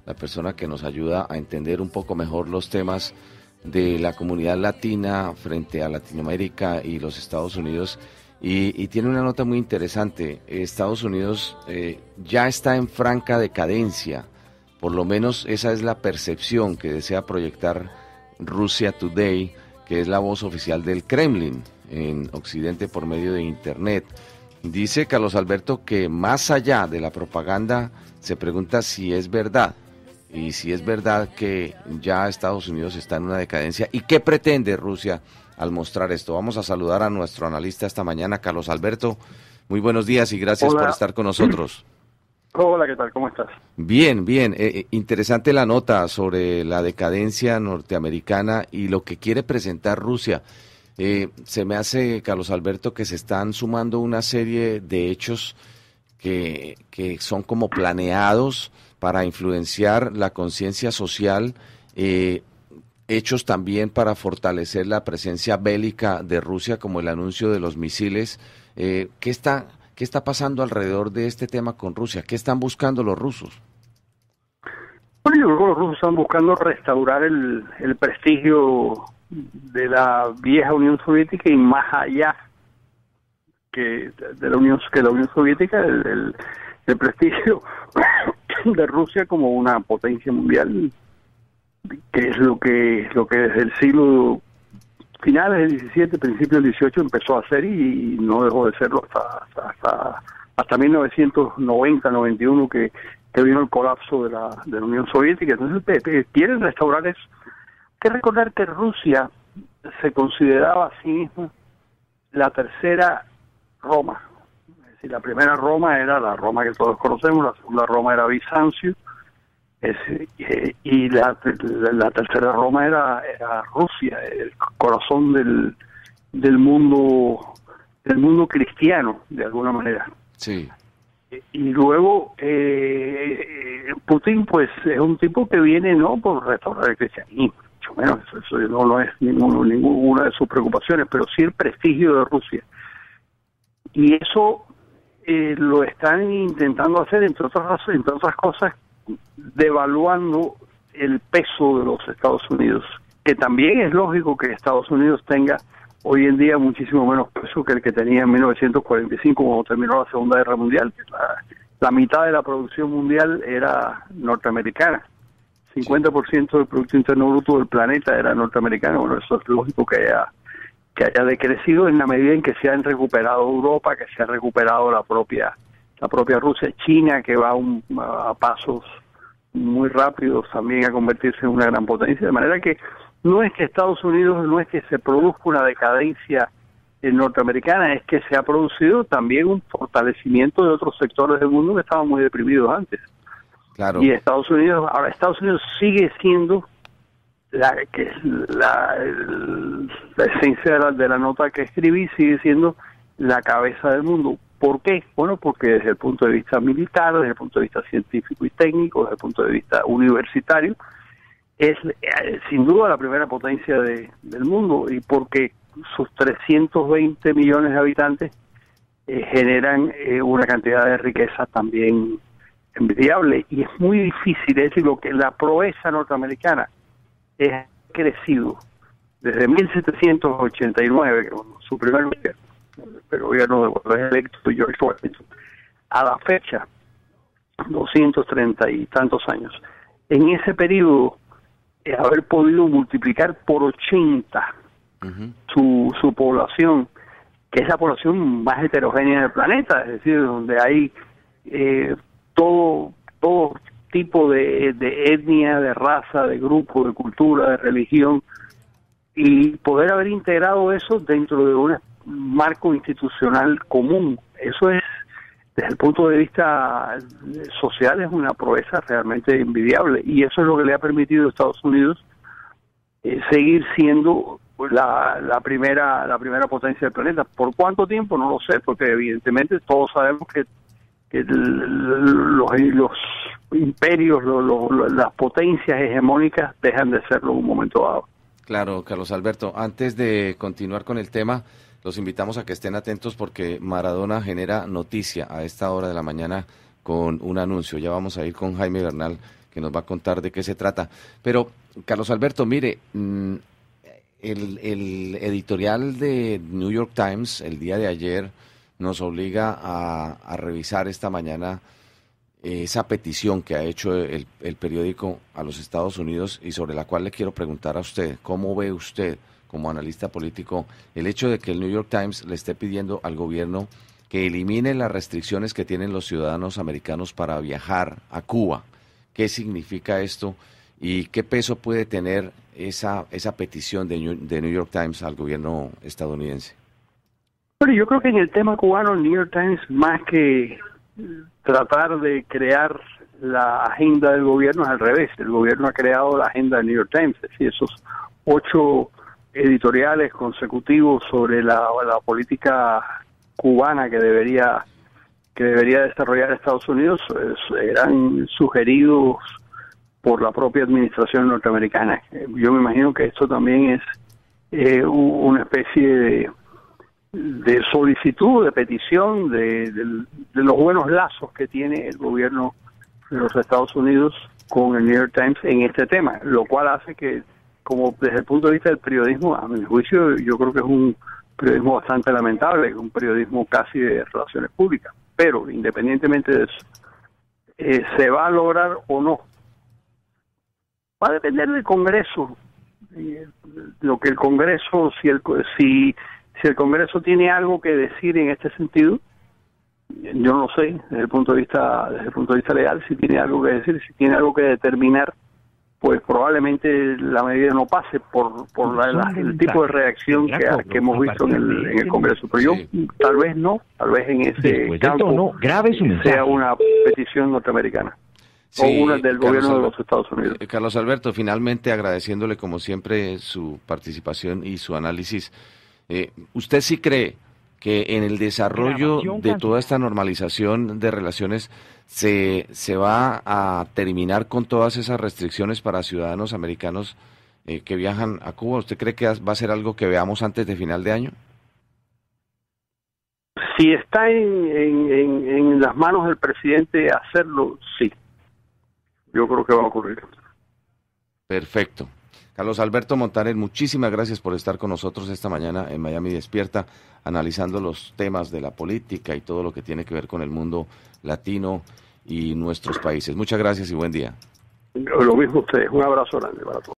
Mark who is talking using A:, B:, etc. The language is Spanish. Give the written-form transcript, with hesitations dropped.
A: la persona que nos ayuda a entender un poco mejor los temas de la comunidad latina frente a Latinoamérica y los Estados Unidos. Y tiene una nota muy interesante. Estados Unidos ya está en franca decadencia, por lo menos esa es la percepción que desea proyectar Russia Today, que es la voz oficial del Kremlin en Occidente por medio de Internet. Dice Carlos Alberto que más allá de la propaganda se pregunta si es verdad, y si es verdad que ya Estados Unidos está en una decadencia, y qué pretende Rusia al mostrar esto. Vamos a saludar a nuestro analista esta mañana, Carlos Alberto. Muy buenos días y gracias por estar con nosotros.
B: Hola, ¿qué tal? ¿Cómo estás?
A: Bien, bien. Interesante la nota sobre la decadencia norteamericana y lo que quiere presentar Rusia. Se me hace, Carlos Alberto, que se están sumando una serie de hechos que son como planeados para influenciar la conciencia social, hechos también para fortalecer la presencia bélica de Rusia, como el anuncio de los misiles. ¿Qué está pasando alrededor de este tema con Rusia? ¿Qué están buscando los rusos?
B: Bueno, yo creo que los rusos están buscando restaurar el prestigio de la vieja Unión Soviética y más allá que de la Unión Soviética, el prestigio de Rusia como una potencia mundial, que es lo que desde el siglo finales del 17, principios del 18 empezó a hacer y no dejó de serlo hasta 1990-91 que vino el colapso de la Unión Soviética. Entonces quieren restaurar eso. Hay que recordar que Rusia se consideraba a sí misma la tercera Roma. Es decir, la primera Roma era la Roma que todos conocemos, la segunda Roma era Bizancio, y la tercera Roma era Rusia, el corazón del mundo cristiano, de alguna manera.
A: Sí.
B: Y luego Putin pues es un tipo que viene no por restaurar el cristianismo, mucho menos, eso no es ninguna de sus preocupaciones, pero sí el prestigio de Rusia. Y eso lo están intentando hacer, entre otras cosas, devaluando el peso de los Estados Unidos, que también es lógico que Estados Unidos tenga hoy en día muchísimo menos peso que el que tenía en 1945 cuando terminó la Segunda Guerra Mundial. La mitad de la producción mundial era norteamericana, 50% del Producto Interno Bruto del planeta era norteamericano. Bueno, eso es lógico que haya decrecido en la medida en que se han recuperado Europa, que se ha recuperado la propia Rusia, China, que va a pasos muy rápidos también a convertirse en una gran potencia, de manera que no es que Estados Unidos, no es que se produzca una decadencia norteamericana, es que se ha producido también un fortalecimiento de otros sectores del mundo que estaban muy deprimidos antes.
A: Claro.
B: Y Estados Unidos sigue siendo la esencia de la nota que escribí, sigue siendo la cabeza del mundo. ¿Por qué? Bueno, porque desde el punto de vista militar, desde el punto de vista científico y técnico, desde el punto de vista universitario, es sin duda la primera potencia del mundo, y porque sus 320 millones de habitantes generan una cantidad de riqueza también envidiable, y es muy difícil, es decir, lo que la proeza norteamericana ha crecido desde 1789, su primer gobierno de cuando es electo George Washington, a la fecha, 230 y tantos años. En ese periodo, haber podido multiplicar por 80 su población, que es la población más heterogénea del planeta, es decir, donde hay todo tipo de etnia, de raza, de grupo, de cultura, de religión, y poder haber integrado eso dentro de un marco institucional común. Eso es, desde el punto de vista social, es una proeza realmente envidiable, y eso es lo que le ha permitido a Estados Unidos seguir siendo la primera potencia del planeta. ¿Por cuánto tiempo? No lo sé, porque evidentemente todos sabemos que los imperios, las potencias hegemónicas dejan de serlo en un momento dado.
A: Claro, Carlos Alberto, antes de continuar con el tema, los invitamos a que estén atentos porque Maradona genera noticia a esta hora de la mañana con un anuncio. Ya vamos a ir con Jaime Bernal que nos va a contar de qué se trata. Pero, Carlos Alberto, mire, el editorial de New York Times el día de ayer nos obliga a revisar esta mañana esa petición que ha hecho el periódico a los Estados Unidos y sobre la cual le quiero preguntar a usted, ¿cómo ve usted como analista político el hecho de que el New York Times le esté pidiendo al gobierno que elimine las restricciones que tienen los ciudadanos americanos para viajar a Cuba? ¿Qué significa esto y qué peso puede tener esa petición de New York Times al gobierno estadounidense?
B: Bueno, yo creo que en el tema cubano el New York Times, más que tratar de crear la agenda del gobierno, es al revés. El gobierno ha creado la agenda del New York Times, es decir, esos 8 editoriales consecutivos sobre la política cubana que debería desarrollar Estados Unidos eran sugeridos por la propia administración norteamericana. Yo me imagino que esto también es una especie de solicitud, de petición de los buenos lazos que tiene el gobierno de los Estados Unidos con el New York Times en este tema, lo cual hace que, como desde el punto de vista del periodismo, a mi juicio, yo creo que es un periodismo bastante lamentable, un periodismo casi de relaciones públicas. Pero, independientemente de eso, ¿se va a lograr o no? Va a depender del Congreso. Lo que el Congreso, si el Congreso tiene algo que decir en este sentido, yo no sé, desde el punto de vista legal, si tiene algo que decir, si tiene algo que determinar, pues probablemente la medida no pase por el tipo de reacción que hemos visto en el Congreso. Pero yo tal vez en ese campo sea una petición norteamericana. Sí, o una del gobierno de los Estados Unidos.
A: Carlos Alberto, finalmente agradeciéndole como siempre su participación y su análisis. ¿Usted sí cree que en el desarrollo de toda esta normalización de relaciones se va a terminar con todas esas restricciones para ciudadanos americanos que viajan a Cuba? ¿Usted cree que va a ser algo que veamos antes de final de año?
B: Si está en las manos del presidente hacerlo, sí. Yo creo que va a ocurrir.
A: Perfecto. Carlos Alberto Montaner, muchísimas gracias por estar con nosotros esta mañana en Miami Despierta, analizando los temas de la política y todo lo que tiene que ver con el mundo latino y nuestros países. Muchas gracias y buen día.
B: Lo mismo a ustedes. Un abrazo grande para todos.